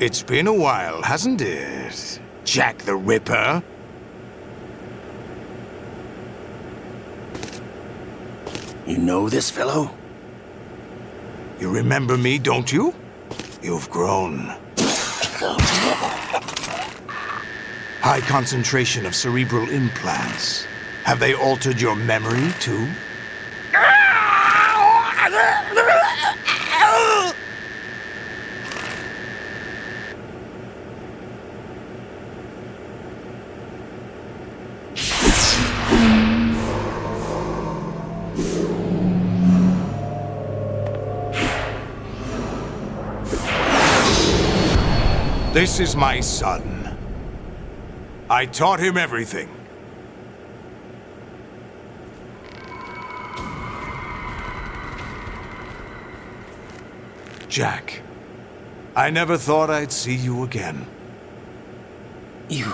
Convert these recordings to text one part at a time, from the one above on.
It's been a while, hasn't it? Jack the Ripper? You know this fellow? You remember me, don't you? You've grown. High concentration of cerebral implants. Have they altered your memory, too? This is my son. I taught him everything. Jack, I never thought I'd see you again. You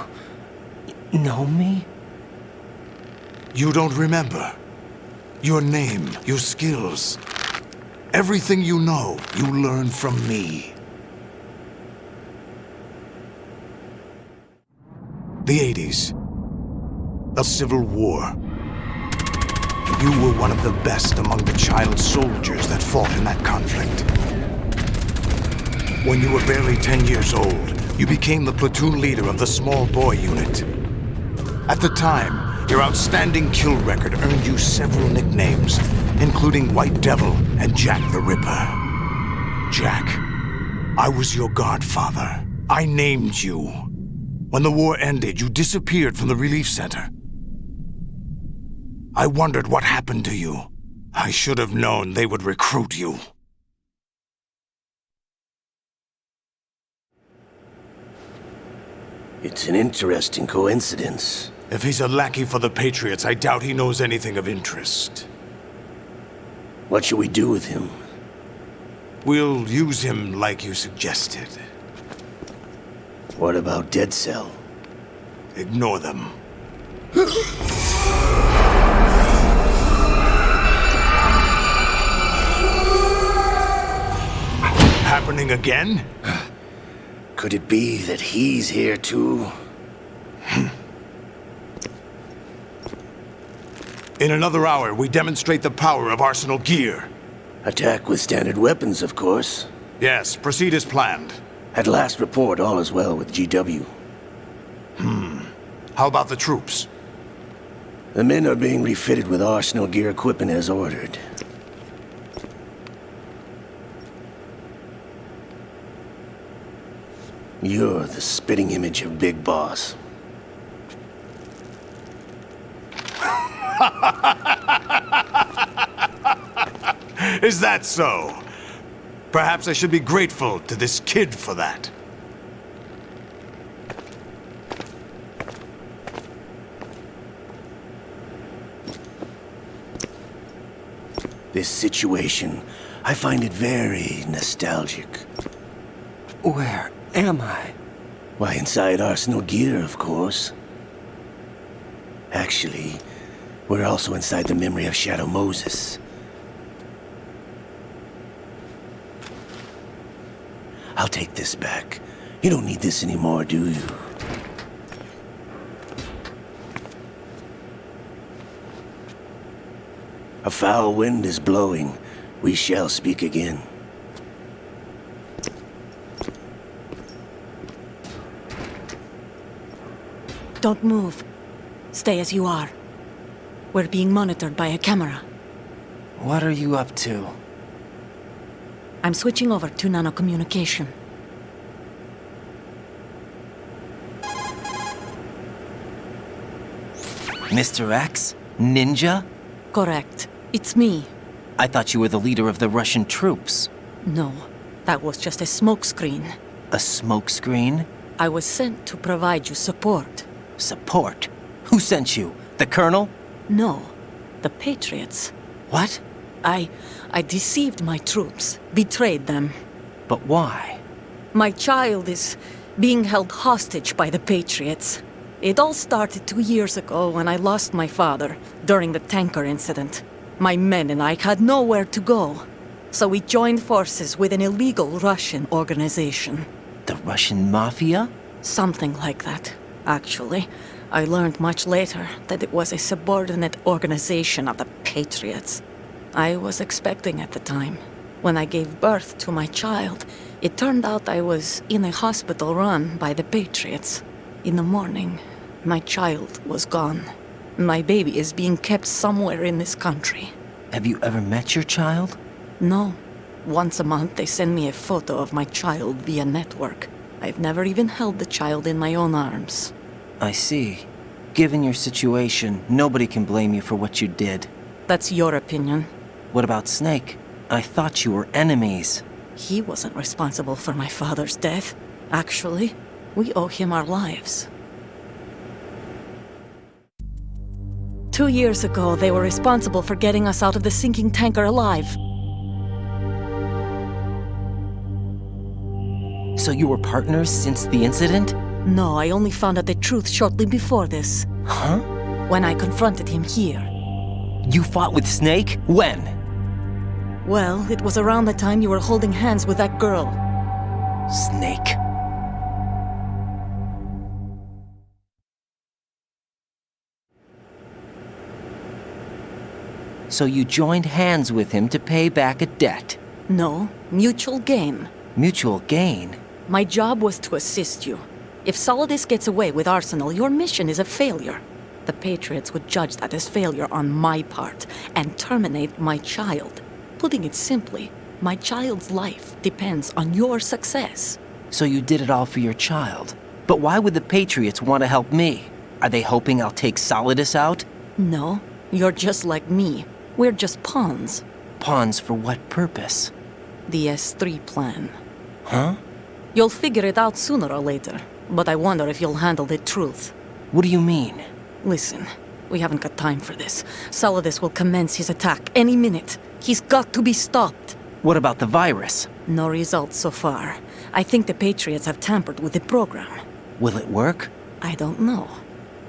know me? You don't remember. Your name, your skills. Everything you know, you learned from me. The 80s. The Civil War. You were one of the best among the child soldiers that fought in that conflict. When you were barely 10 years old, you became the platoon leader of the small boy unit. At the time, your outstanding kill record earned you several nicknames, including White Devil and Jack the Ripper. Jack, I was your godfather. I named you. When the war ended, you disappeared from the relief center. I wondered what happened to you. I should have known they would recruit you. It's an interesting coincidence. If he's a lackey for the Patriots, I doubt he knows anything of interest. What should we do with him? We'll use him like you suggested. What about Dead Cell? Ignore them. Happening again? Could it be that he's here too? In another hour, we demonstrate the power of Arsenal gear. Attack with standard weapons, of course. Yes, proceed as planned. At last report, all is well with GW. How about the troops? The men are being refitted with Arsenal gear equipment as ordered. You're the spitting image of Big Boss. Is that so? Perhaps I should be grateful to this kid for that. This situation, I find it very nostalgic. Where am I? Why, inside Arsenal gear, of course. Actually, we're also inside the memory of Shadow Moses. I'll take this back. You don't need this anymore, do you? A foul wind is blowing. We shall speak again. Don't move. Stay as you are. We're being monitored by a camera. What are you up to? I'm switching over to nanocommunication. Mr. X? Ninja? Correct. It's me. I thought you were the leader of the Russian troops. No, that was just a smokescreen. A smokescreen? I was sent to provide you support. Support? Who sent you? The Colonel? No, the Patriots. What? I deceived my troops, betrayed them. But why? My child is being held hostage by the Patriots. It all started 2 years ago when I lost my father during the tanker incident. My men and I had nowhere to go, so we joined forces with an illegal Russian organization. The Russian mafia? Something like that, actually. I learned much later that it was a subordinate organization of the Patriots. I was expecting at the time. When I gave birth to my child, it turned out I was in a hospital run by the Patriots. In the morning, my child was gone. My baby is being kept somewhere in this country. Have you ever met your child? No. Once a month, they send me a photo of my child via network. I've never even held the child in my own arms. I see. Given your situation, nobody can blame you for what you did. That's your opinion. What about Snake? I thought you were enemies. He wasn't responsible for my father's death. Actually, we owe him our lives. 2 years ago, they were responsible for getting us out of the sinking tanker alive. So you were partners since the incident? No, I only found out the truth shortly before this. Huh? When I confronted him here. You fought with Snake? When? Well, it was around the time you were holding hands with that girl. Snake. So you joined hands with him to pay back a debt? No, mutual gain. Mutual gain? My job was to assist you. If Solidus gets away with Arsenal, your mission is a failure. The Patriots would judge that as failure on my part and terminate my child. Putting it simply, my child's life depends on your success. So you did it all for your child. But why would the Patriots want to help me? Are they hoping I'll take Solidus out? No, you're just like me. We're just pawns. Pawns for what purpose? The S3 plan. Huh? You'll figure it out sooner or later, but I wonder if you'll handle the truth. What do you mean? Listen, we haven't got time for this. Solidus will commence his attack any minute. He's got to be stopped. What about the virus? No results so far. I think the Patriots have tampered with the program. Will it work? I don't know.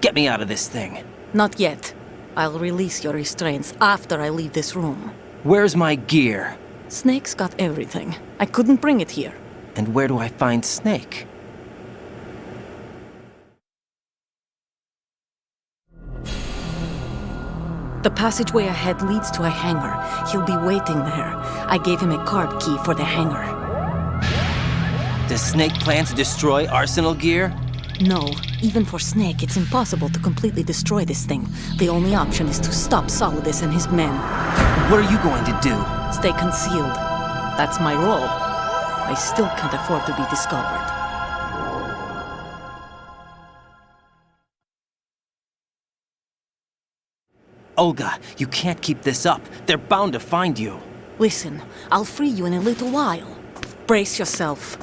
Get me out of this thing. Not yet. I'll release your restraints after I leave this room. Where's my gear? Snake's got everything. I couldn't bring it here. And where do I find Snake? The passageway ahead leads to a hangar. He'll be waiting there. I gave him a card key for the hangar. Does Snake plan to destroy Arsenal gear? No, even for Snake, it's impossible to completely destroy this thing. The only option is to stop Solidus and his men. What are you going to do? Stay concealed. That's my role. I still can't afford to be discovered. Olga, you can't keep this up. They're bound to find you. Listen, I'll free you in a little while. Brace yourself.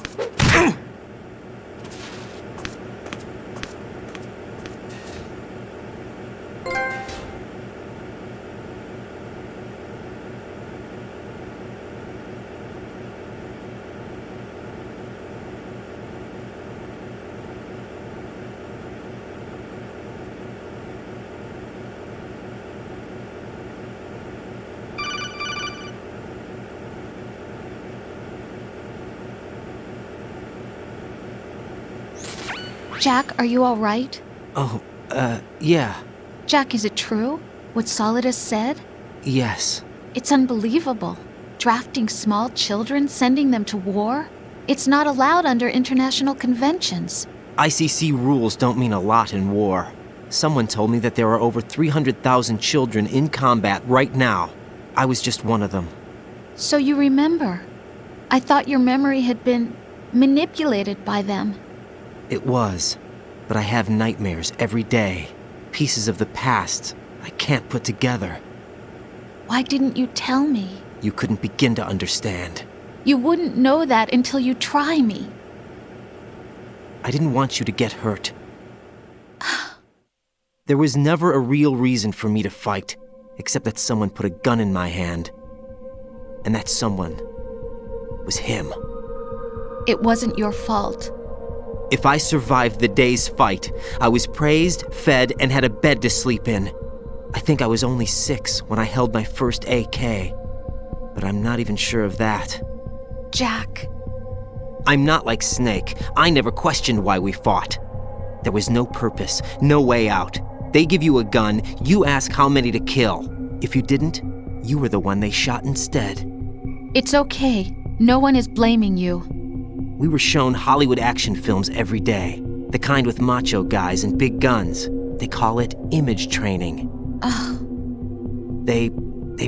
Jack, are you all right? Oh, yeah. Jack, is it true? What Solidus said? Yes. It's unbelievable. Drafting small children, sending them to war? It's not allowed under international conventions. ICC rules don't mean a lot in war. Someone told me that there are over 300,000 children in combat right now. I was just one of them. So you remember. I thought your memory had been manipulated by them. It was, but I have nightmares every day. Pieces of the past I can't put together. Why didn't you tell me? You couldn't begin to understand. You wouldn't know that until you try me. I didn't want you to get hurt. There was never a real reason for me to fight, except that someone put a gun in my hand. And that someone was him. It wasn't your fault. If I survived the day's fight, I was praised, fed, and had a bed to sleep in. I think I was only 6 when I held my first AK, but I'm not even sure of that. Jack. I'm not like Snake. I never questioned why we fought. There was no purpose, no way out. They give you a gun, you ask how many to kill. If you didn't, you were the one they shot instead. It's okay. No one is blaming you. We were shown Hollywood action films every day. The kind with macho guys and big guns. They call it image training. Ugh. They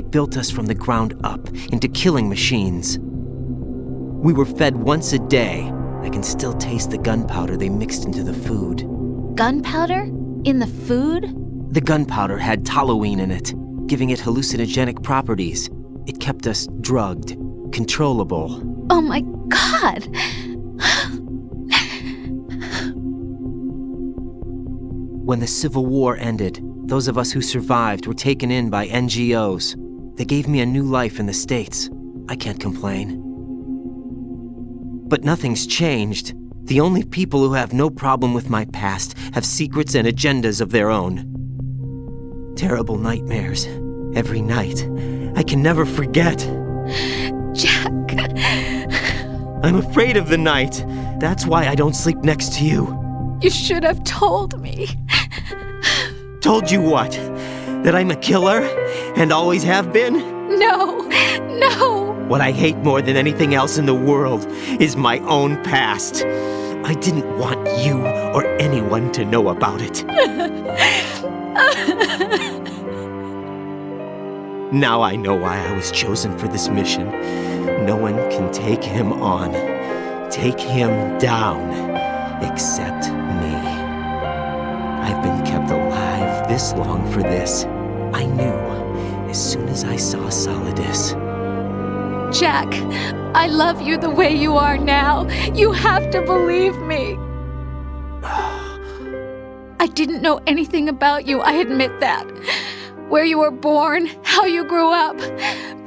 built us from the ground up into killing machines. We were fed once a day. I can still taste the gunpowder they mixed into the food. Gunpowder? In the food? The gunpowder had toluene in it, giving it hallucinogenic properties. It kept us drugged, controllable. Oh my God! When the Civil War ended, those of us who survived were taken in by NGOs. They gave me a new life in the States. I can't complain. But nothing's changed. The only people who have no problem with my past have secrets and agendas of their own. Terrible nightmares. Every night. I can never forget. Jack. I'm afraid of the night. That's why I don't sleep next to you. You should have told me. Told you what? That I'm a killer? And always have been? No. What I hate more than anything else in the world is my own past. I didn't want you or anyone to know about it. Now I know why I was chosen for this mission. No one can take him on, take him down, except me. I've been kept alive this long for this. I knew as soon as I saw Solidus. Jack, I love you the way you are now. You have to believe me. I didn't know anything about you, I admit that. Where you were born, how you grew up.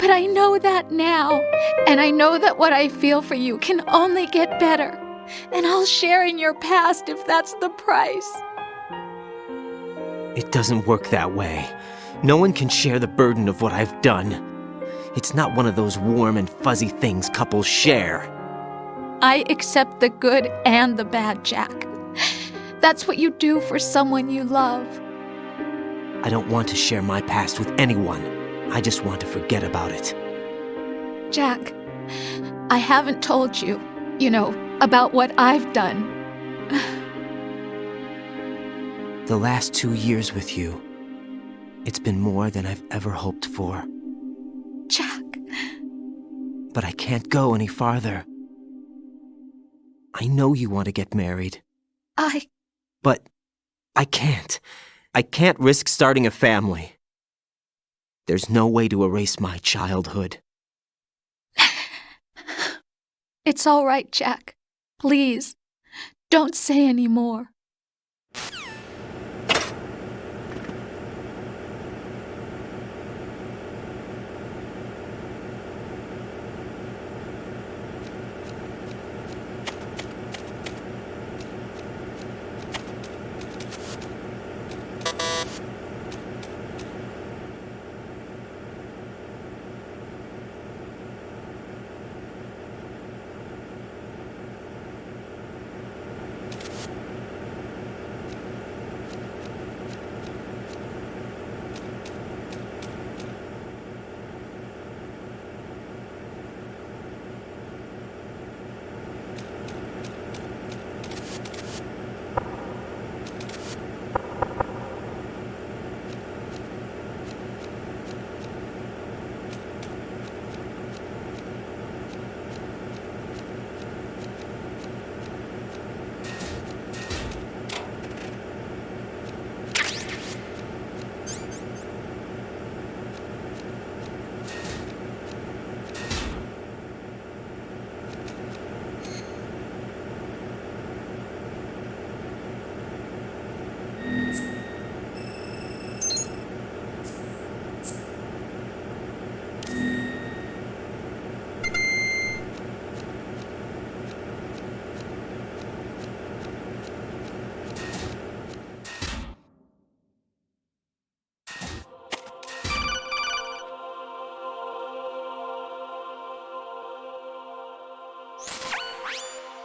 But I know that now. And I know that what I feel for you can only get better. And I'll share in your past if that's the price. It doesn't work that way. No one can share the burden of what I've done. It's not one of those warm and fuzzy things couples share. I accept the good and the bad, Jack. That's what you do for someone you love. I don't want to share my past with anyone. I just want to forget about it. Jack, I haven't told you, about what I've done. The last 2 years with you, it's been more than I've ever hoped for. Jack. But I can't go any farther. I know you want to get married. But I can't. I can't risk starting a family. There's no way to erase my childhood. It's all right, Jack. Please, don't say any more.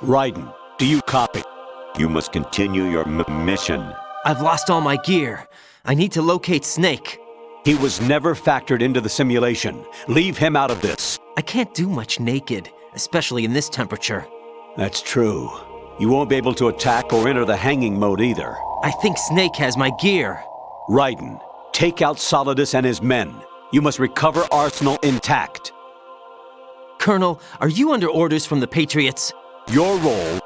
Raiden, do you copy? You must continue your mission. I've lost all my gear. I need to locate Snake. He was never factored into the simulation. Leave him out of this. I can't do much naked, especially in this temperature. That's true. You won't be able to attack or enter the hanging mode either. I think Snake has my gear. Raiden, take out Solidus and his men. You must recover Arsenal intact. Colonel, are you under orders from the Patriots? Your role,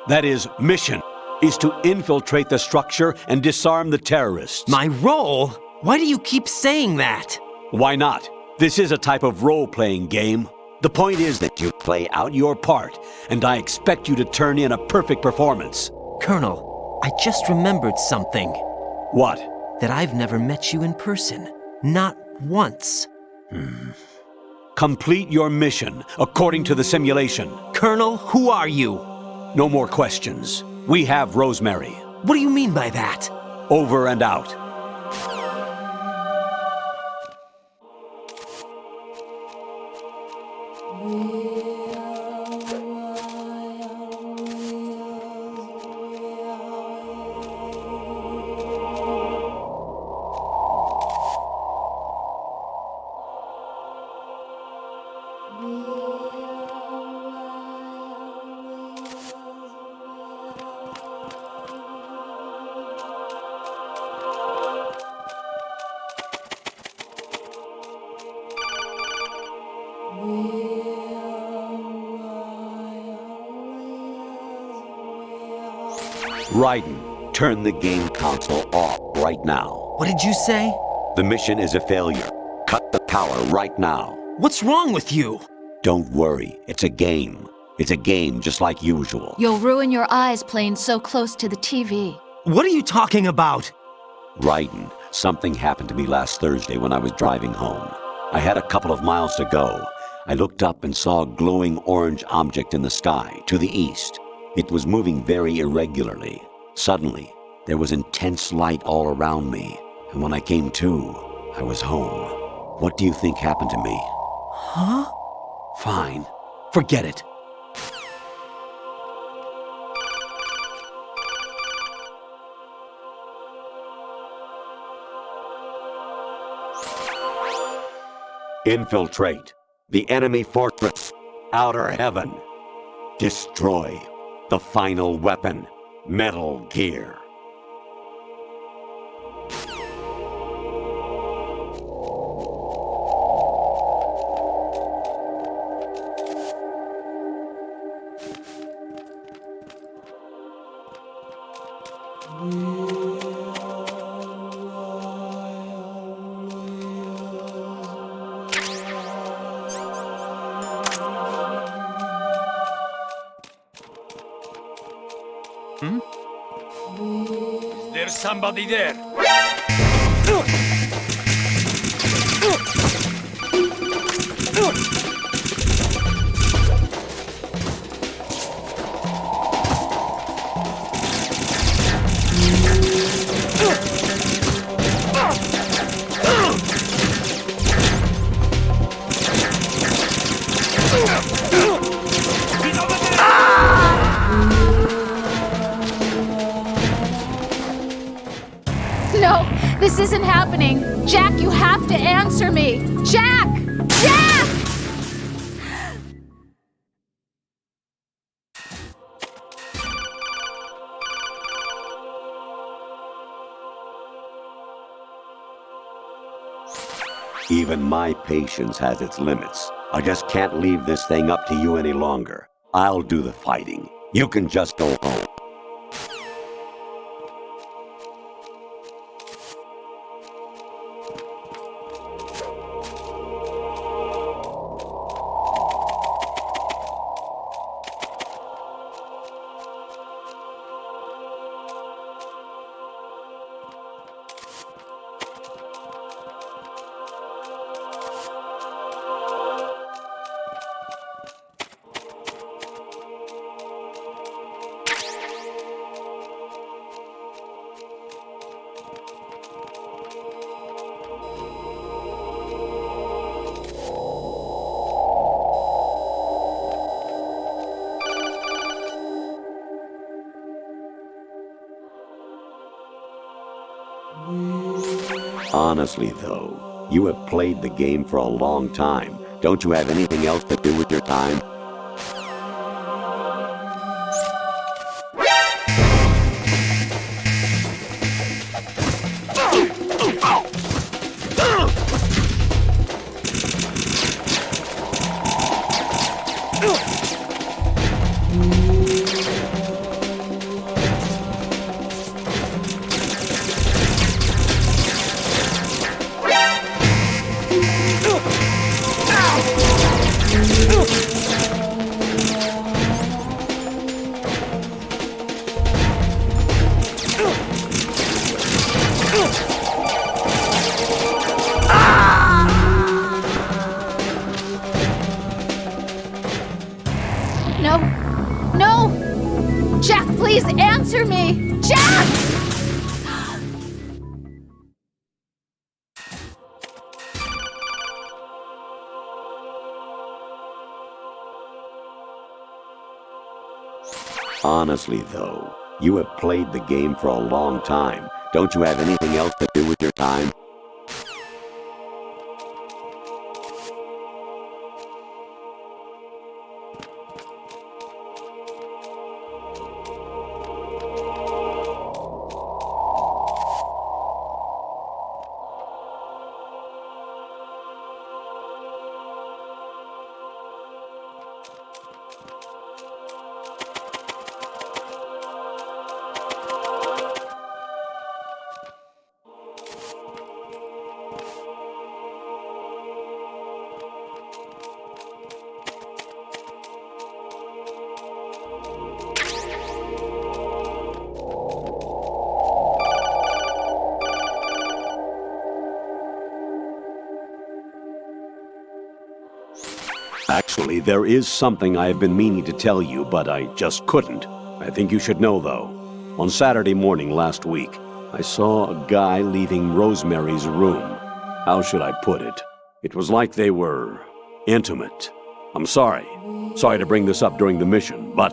that is, mission, is to infiltrate the structure and disarm the terrorists. My role? Why do you keep saying that? Why not? This is a type of role-playing game. The point is that you play out your part, and I expect you to turn in a perfect performance. Colonel, I just remembered something. What? That I've never met you in person. Not once. Complete your mission according to the simulation. Colonel, who are you? No more questions. We have Rosemary. What do you mean by that? Over and out. Raiden, turn the game console off right now. What did you say? The mission is a failure. Cut the power right now. What's wrong with you? Don't worry, it's a game. It's a game just like usual. You'll ruin your eyes playing so close to the TV. What are you talking about? Raiden, something happened to me last Thursday when I was driving home. I had a couple of miles to go. I looked up and saw a glowing orange object in the sky, to the east. It was moving very irregularly. Suddenly, there was intense light all around me, and when I came to, I was home. What do you think happened to me? Huh? Fine. Forget it. Infiltrate the enemy fortress, Outer Heaven. Destroy the final weapon, Metal Gear. There's somebody there. No, this isn't happening. Jack, you have to answer me. Jack! Jack! Even my patience has its limits. I just can't leave this thing up to you any longer. I'll do the fighting. You can just go home. Honestly, though, you have played the game for a long time. Don't you have anything else to do with your time? No! No! Jack, please answer me! Jack! Honestly, though, you have played the game for a long time. Don't you have anything else to do with your time? Actually, there is something I have been meaning to tell you, but I just couldn't. I think you should know, though. On Saturday morning last week, I saw a guy leaving Rosemary's room. How should I put it? It was like they were intimate. I'm sorry. Sorry to bring this up during the mission, but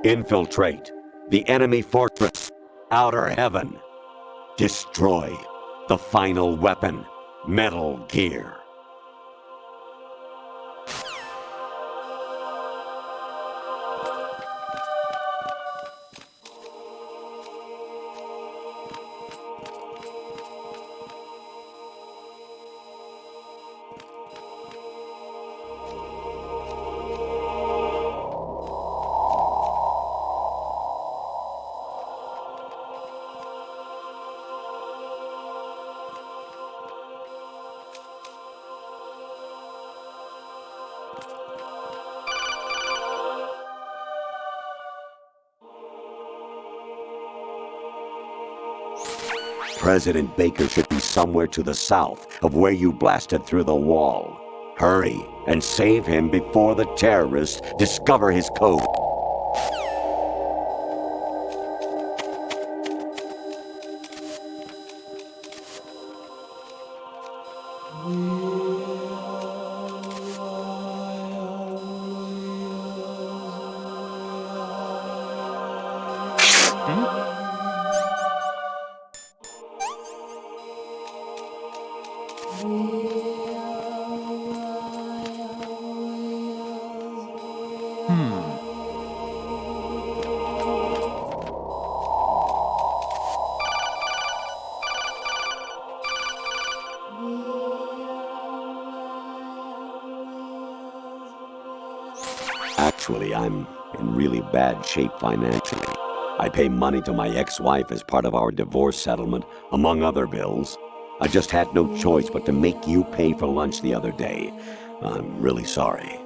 infiltrate the enemy fortress, Outer Heaven. Destroy the final weapon, Metal Gear. President Baker should be somewhere to the south of where you blasted through the wall. Hurry and save him before the terrorists discover his code. Actually, I'm in really bad shape financially. I pay money to my ex-wife as part of our divorce settlement, among other bills. I just had no choice but to make you pay for lunch the other day. I'm really sorry.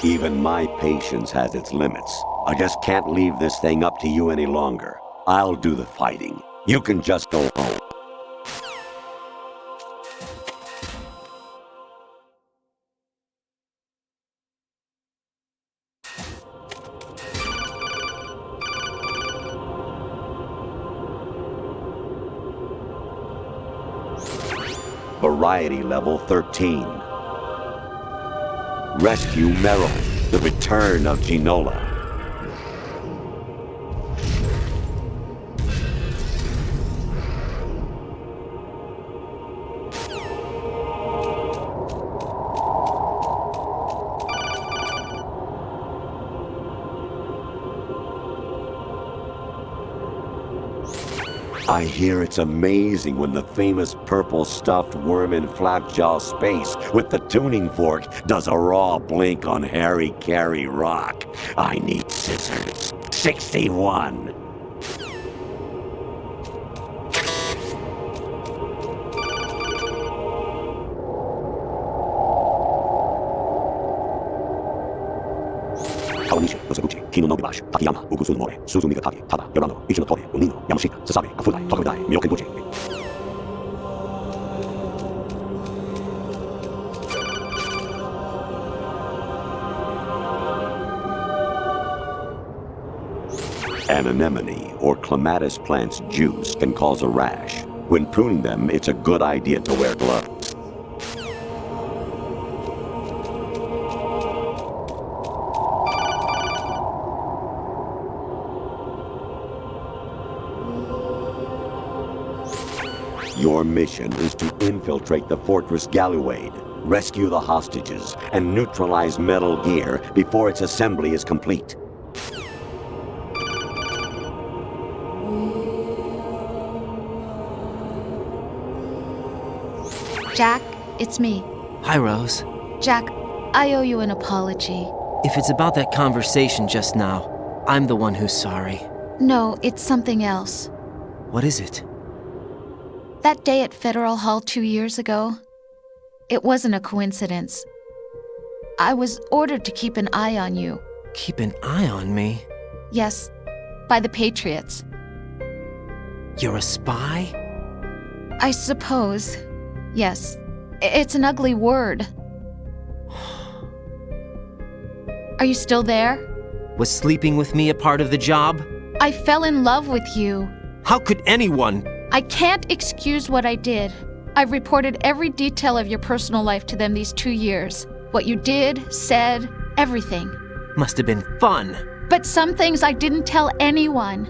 Even my patience has its limits. I just can't leave this thing up to you any longer. I'll do the fighting. You can just go home. Variety level 13. Rescue Merrill, the return of Ginola. I hear it's amazing when the famous purple stuffed worm in Flapjaw Space with the tuning fork does a raw blink on Harry Carey Rock. I need scissors. 61. Kawanishi, Nosabuchi, Kino no Gibash, Takiyama, Ugusu no More, Suzu Migatake, Tada, Yorano, Ichi no Tore, Unino, Yamashita, Sasabe, Kafudai, Tokudai, Myokenbuchi. An anemone or clematis plant's juice can cause a rash. When pruning them, it's a good idea to wear gloves. Your mission is to infiltrate the Fortress Galluade, rescue the hostages, and neutralize Metal Gear before its assembly is complete. Jack, it's me. Hi, Rose. Jack, I owe you an apology. If it's about that conversation just now, I'm the one who's sorry. No, it's something else. What is it? That day at Federal Hall 2 years ago, it wasn't a coincidence. I was ordered to keep an eye on you. Keep an eye on me? Yes, by the Patriots. You're a spy? I suppose. Yes. It's an ugly word. Are you still there? Was sleeping with me a part of the job? I fell in love with you. How could anyone? I can't excuse what I did. I've reported every detail of your personal life to them these 2 years. What you did, said, everything. Must have been fun. But some things I didn't tell anyone.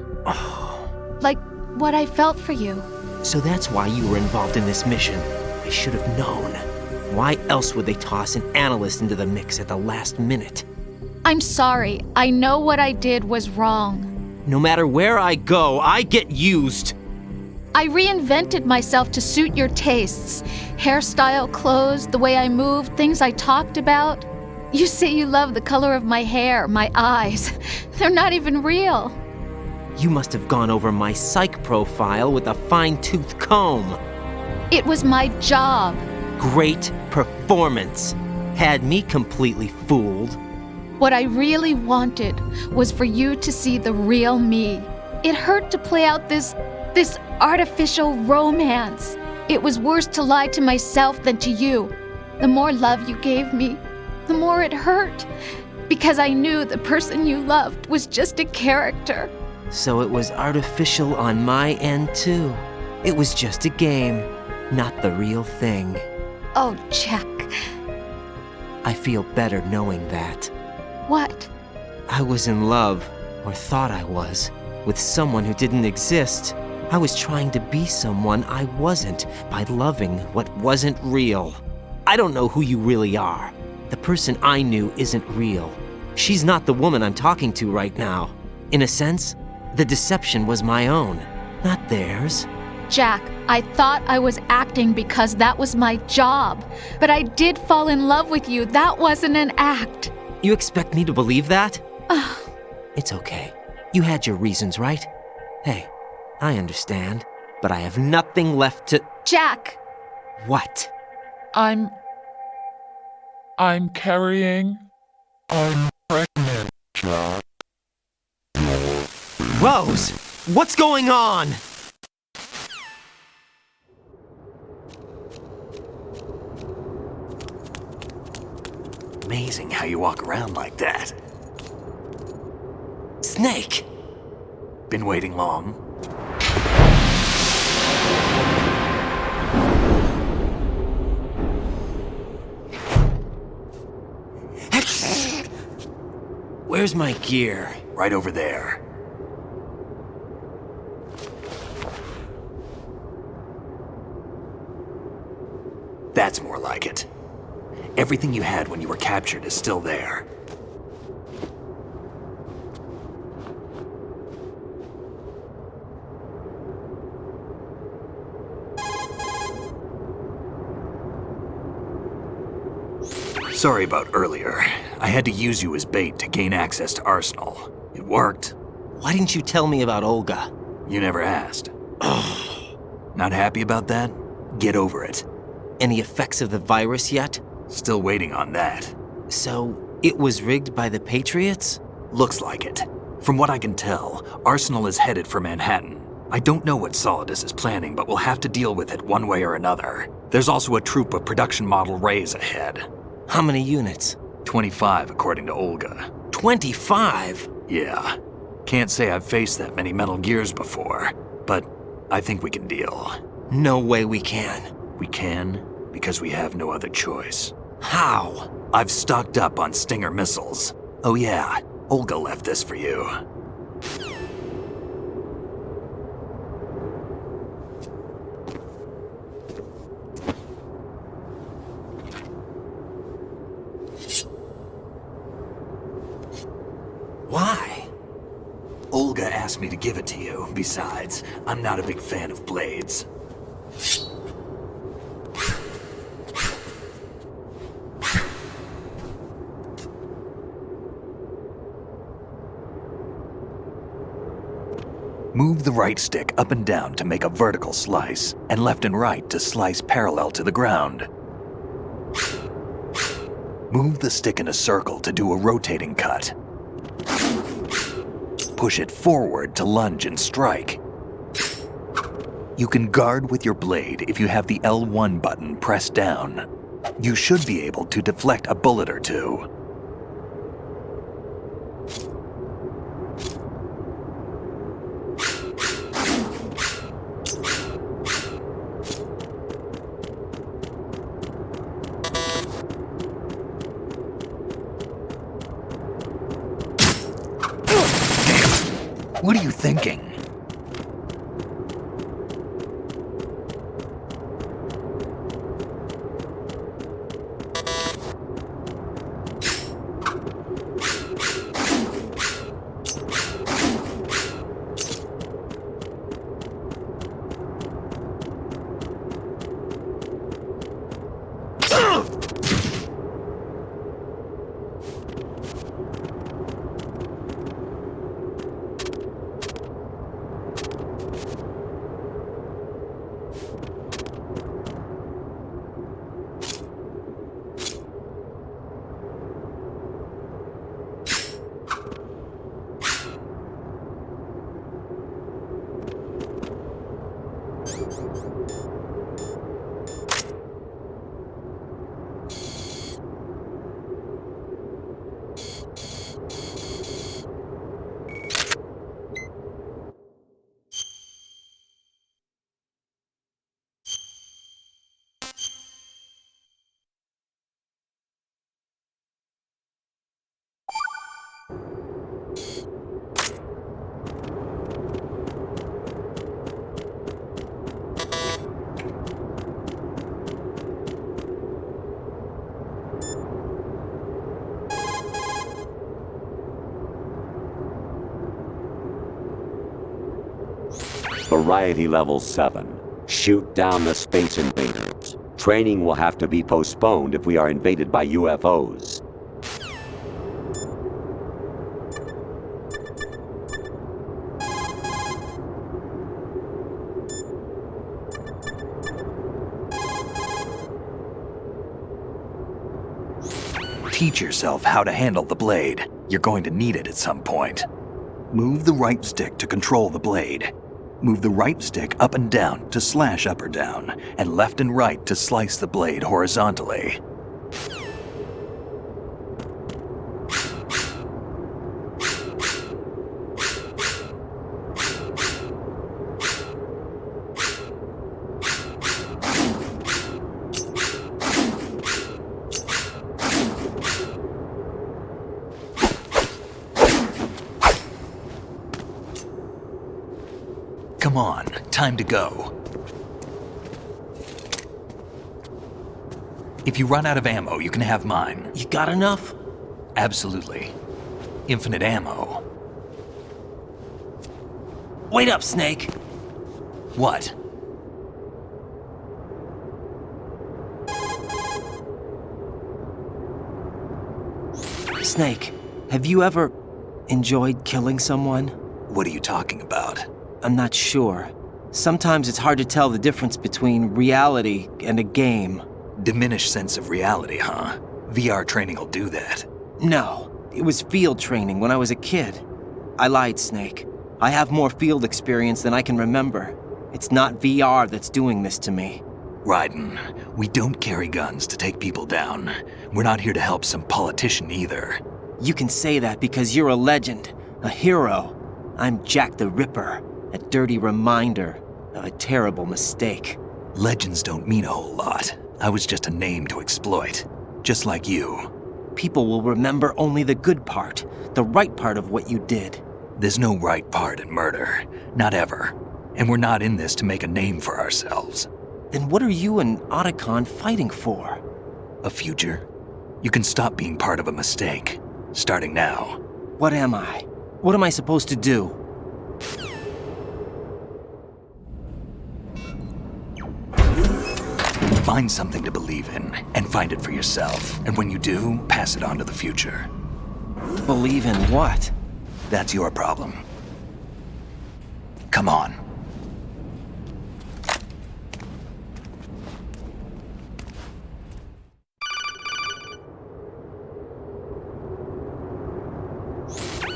Like what I felt for you. So that's why you were involved in this mission. I should have known. Why else would they toss an analyst into the mix at the last minute? I'm sorry. I know what I did was wrong. No matter where I go, I get used. I reinvented myself to suit your tastes. Hairstyle, clothes, the way I moved, things I talked about. You say you love the color of my hair, my eyes. They're not even real. You must have gone over my psych profile with a fine-tooth comb. It was my job. Great performance. Had me completely fooled. What I really wanted was for you to see the real me. It hurt to play out this artificial romance. It was worse to lie to myself than to you. The more love you gave me, the more it hurt. Because I knew the person you loved was just a character. So it was artificial on my end too. It was just a game, not the real thing. Oh, Jack. I feel better knowing that. What? I was in love, or thought I was, with someone who didn't exist. I was trying to be someone I wasn't by loving what wasn't real. I don't know who you really are. The person I knew isn't real. She's not the woman I'm talking to right now. In a sense, the deception was my own, not theirs. Jack, I thought I was acting because that was my job. But I did fall in love with you. That wasn't an act. You expect me to believe that? It's okay. You had your reasons, right? Hey, I understand, but I have nothing left to... Jack! What? I'm carrying. I'm pregnant, Jack. Rose! What's going on? Amazing how you walk around like that. Snake! Been waiting long? Where's my gear? Right over there. That's more like it. Everything you had when you were captured is still there. Sorry about earlier. I had to use you as bait to gain access to Arsenal. It worked. Why didn't you tell me about Olga? You never asked. Not happy about that? Get over it. Any effects of the virus yet? Still waiting on that. So, it was rigged by the Patriots? Looks like it. From what I can tell, Arsenal is headed for Manhattan. I don't know what Solidus is planning, but we'll have to deal with it one way or another. There's also a troop of production model Rays ahead. How many units? 25, according to Olga. 25? Yeah. Can't say I've faced that many Metal Gears before, but I think we can deal. No way we can. We can, because we have no other choice. How? I've stocked up on Stinger missiles. Oh yeah, Olga left this for you. Why? Olga asked me to give it to you. Besides, I'm not a big fan of blades. Move the right stick up and down to make a vertical slice, and left and right to slice parallel to the ground. Move the stick in a circle to do a rotating cut. Push it forward to lunge and strike. You can guard with your blade if you have the L1 button pressed down. You should be able to deflect a bullet or two. What are you thinking? Variety level 7. Shoot down the space invaders. Training will have to be postponed if we are invaded by UFOs. Teach yourself how to handle the blade. You're going to need it at some point. Move the right stick to control the blade. Move the right stick up and down to slash up or down, and left and right to slice the blade horizontally. Come on, time to go. If you run out of ammo, you can have mine. You got enough? Absolutely. Infinite ammo. Wait up, Snake. What? Snake, have you ever enjoyed killing someone? What are you talking about? I'm not sure. Sometimes it's hard to tell the difference between reality and a game. Diminished sense of reality, huh? VR training will do that. No, it was field training when I was a kid. I lied, Snake. I have more field experience than I can remember. It's not VR that's doing this to me. Raiden, we don't carry guns to take people down. We're not here to help some politician either. You can say that because you're a legend, a hero. I'm Jack the Ripper, a dirty reminder of a terrible mistake. Legends don't mean a whole lot. I was just a name to exploit, just like you. People will remember only the good part, the right part of what you did. There's no right part in murder, not ever. And we're not in this to make a name for ourselves. Then what are you and Otacon fighting for? A future? You can stop being part of a mistake, starting now. What am I? What am I supposed to do? Find something to believe in, and find it for yourself. And when you do, pass it on to the future. Believe in what? That's your problem. Come on.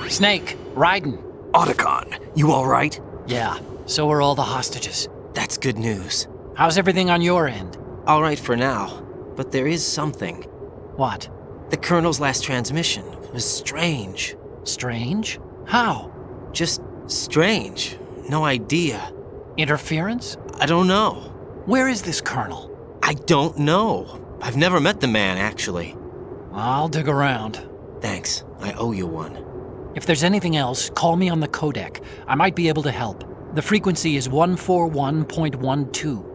Snake, Raiden. Otacon, you all right? Yeah, so are all the hostages. That's good news. How's everything on your end? All right for now, but there is something. What? The Colonel's last transmission was strange. Strange? How? Just strange. No idea. Interference? I don't know. Where is this Colonel? I don't know. I've never met the man, actually. I'll dig around. Thanks. I owe you one. If there's anything else, call me on the codec. I might be able to help. The frequency is 141.12.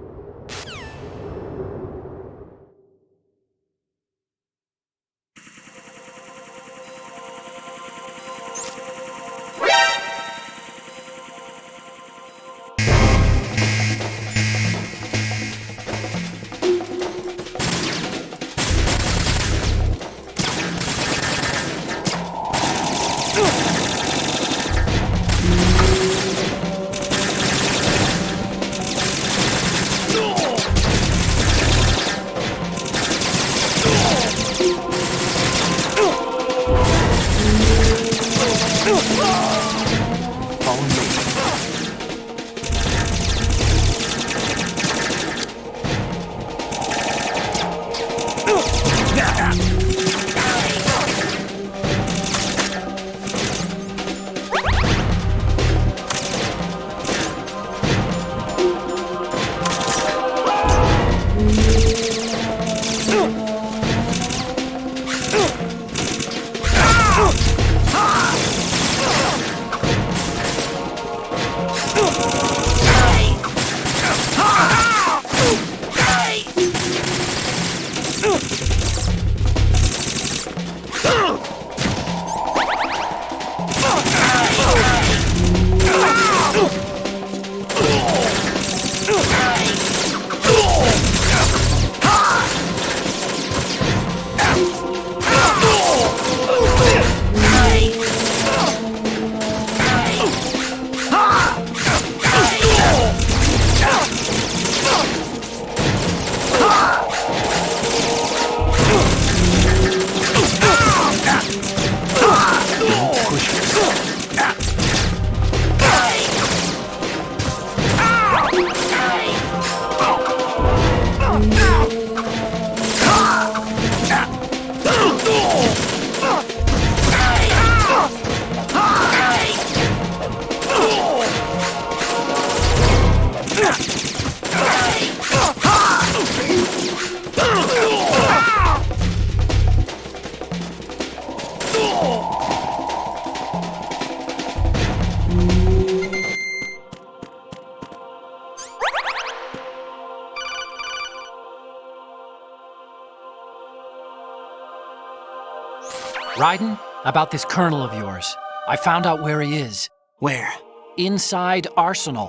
Raiden, about this colonel of yours. I found out where he is. Where? Inside Arsenal.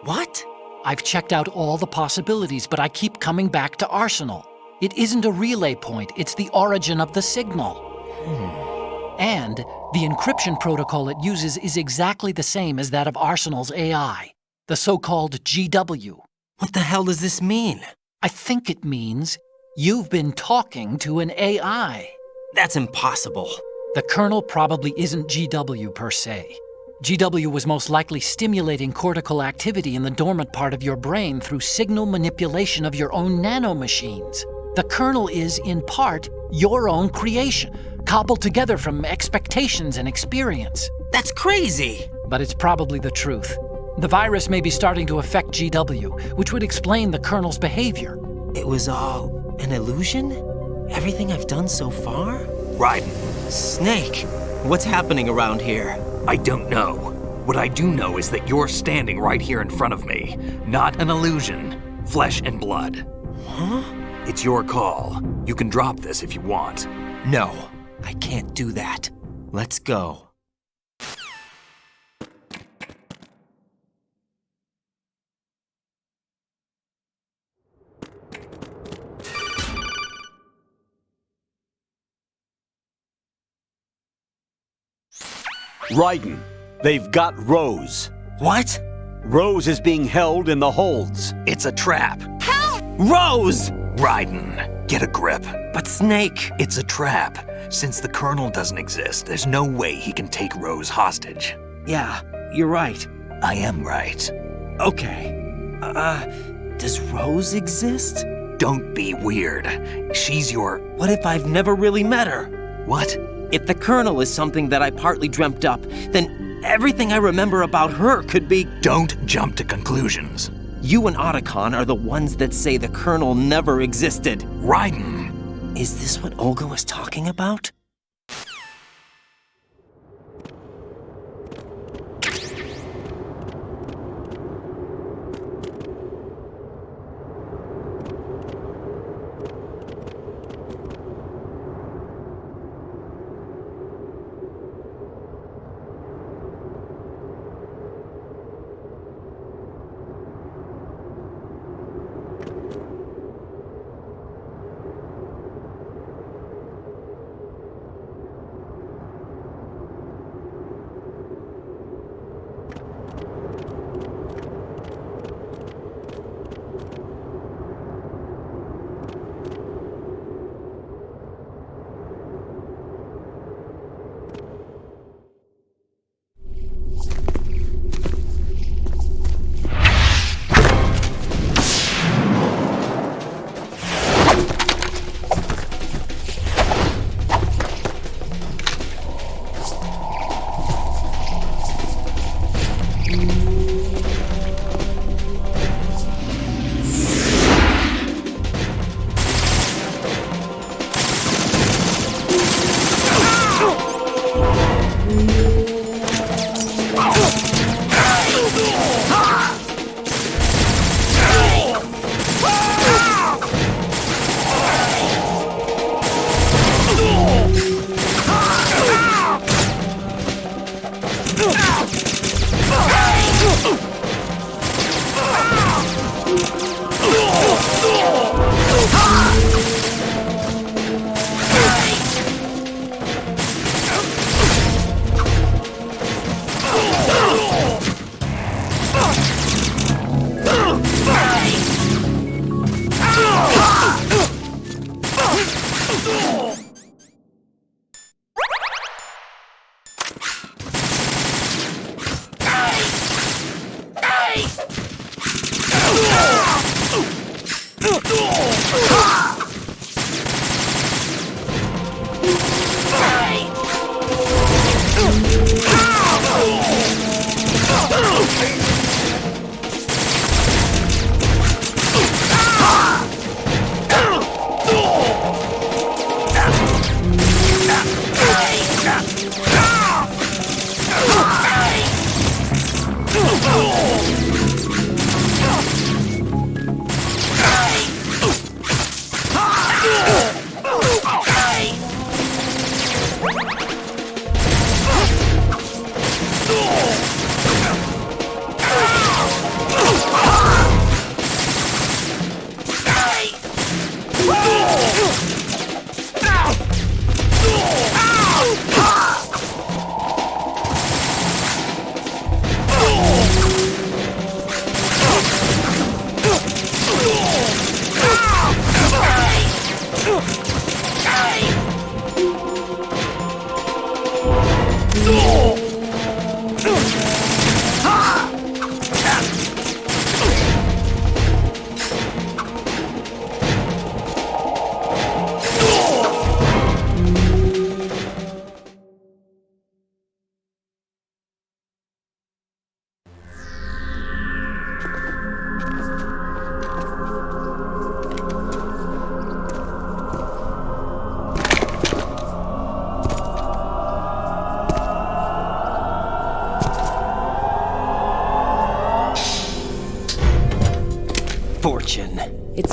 What? I've checked out all the possibilities, but I keep coming back to Arsenal. It isn't a relay point, it's the origin of the signal. And the encryption protocol it uses is exactly the same as that of Arsenal's AI, the so-called GW. What the hell does this mean? I think it means you've been talking to an AI. That's impossible. The kernel probably isn't GW per se. GW was most likely stimulating cortical activity in the dormant part of your brain through signal manipulation of your own nanomachines. The kernel is, in part, your own creation, cobbled together from expectations and experience. That's crazy! But it's probably the truth. The virus may be starting to affect GW, which would explain the kernel's behavior. It was all an illusion? Everything I've done so far? Raiden, Snake, what's happening around here? I don't know. What I do know is that you're standing right here in front of me. Not an illusion. Flesh and blood. Huh? It's your call. You can drop this if you want. No, I can't do that. Let's go. Raiden, they've got Rose. What? Rose is being held in the holds. It's a trap. Rose! Raiden, get a grip. But Snake... It's a trap. Since the Colonel doesn't exist, there's no way he can take Rose hostage. Yeah, you're right. I am right. Okay. Does Rose exist? Don't be weird. She's your... What if I've never really met her? What? If the Colonel is something that I partly dreamt up, then everything I remember about her could be... Don't jump to conclusions. You and Otacon are the ones that say the Colonel never existed. Raiden! Is this what Olga was talking about?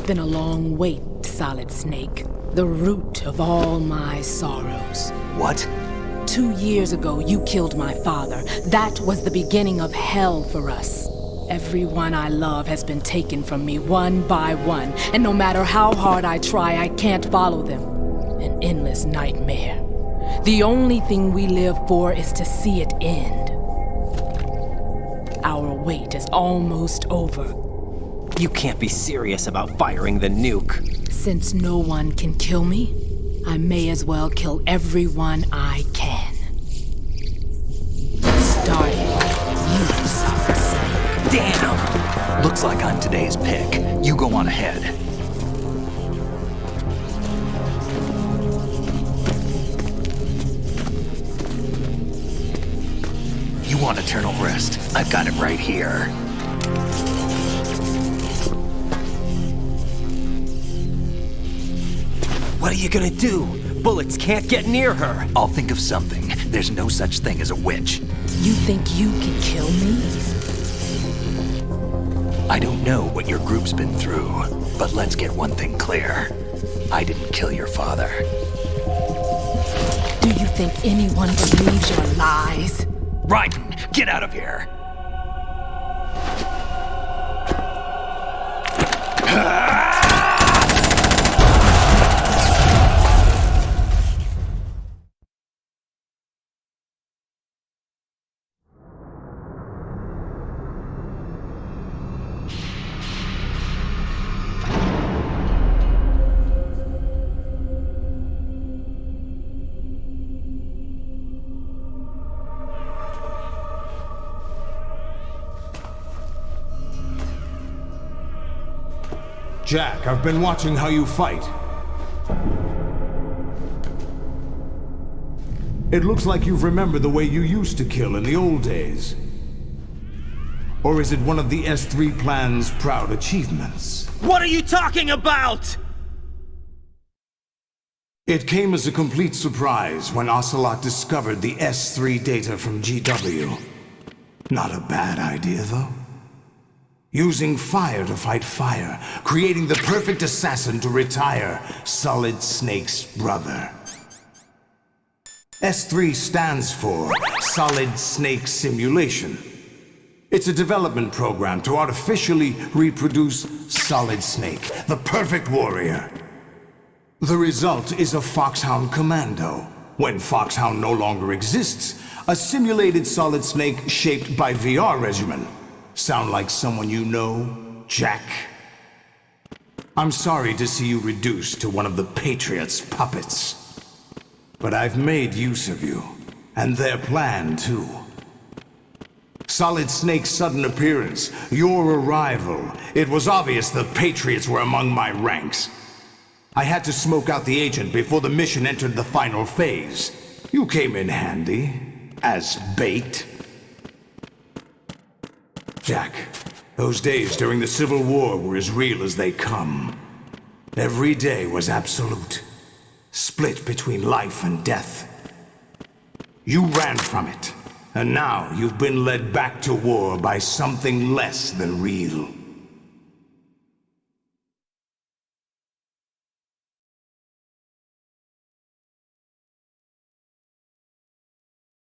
been a long wait, Solid Snake. The root of all my sorrows. What? 2 years ago, you killed my father. That was the beginning of hell for us. Everyone I love has been taken from me one by one, and no matter how hard I try, I can't follow them. An endless nightmare. The only thing we live for is to see it end. Our wait is almost over. You can't be serious about firing the nuke. Since no one can kill me, I may as well kill everyone I can. Starting with you, Solid Snake. Damn! Looks like I'm today's pick. You go on ahead. You want eternal rest? I've got it right here. What are you gonna do? Bullets can't get near her. I'll think of something. There's no such thing as a witch. You think you can kill me? I don't know what your group's been through, but let's get one thing clear. I didn't kill your father. Do you think anyone believes your lies? Raiden, get out of here! Jack, I've been watching how you fight. It looks like you've remembered the way you used to kill in the old days. Or is it one of the S3 plan's proud achievements? What are you talking about? It came as a complete surprise when Ocelot discovered the S3 data from GW. Not a bad idea, though. Using fire to fight fire, creating the perfect assassin to retire Solid Snake's brother. S3 stands for Solid Snake Simulation. It's a development program to artificially reproduce Solid Snake, the perfect warrior. The result is a Foxhound Commando. When Foxhound no longer exists, a simulated Solid Snake shaped by VR regimen. Sound like someone you know, Jack? I'm sorry to see you reduced to one of the Patriots' puppets. But I've made use of you, and their plan too. Solid Snake's sudden appearance, your arrival, it was obvious the Patriots were among my ranks. I had to smoke out the agent before the mission entered the final phase. You came in handy, as bait. Jack, those days during the Civil War were as real as they come. Every day was absolute, split between life and death. You ran from it, and now you've been led back to war by something less than real.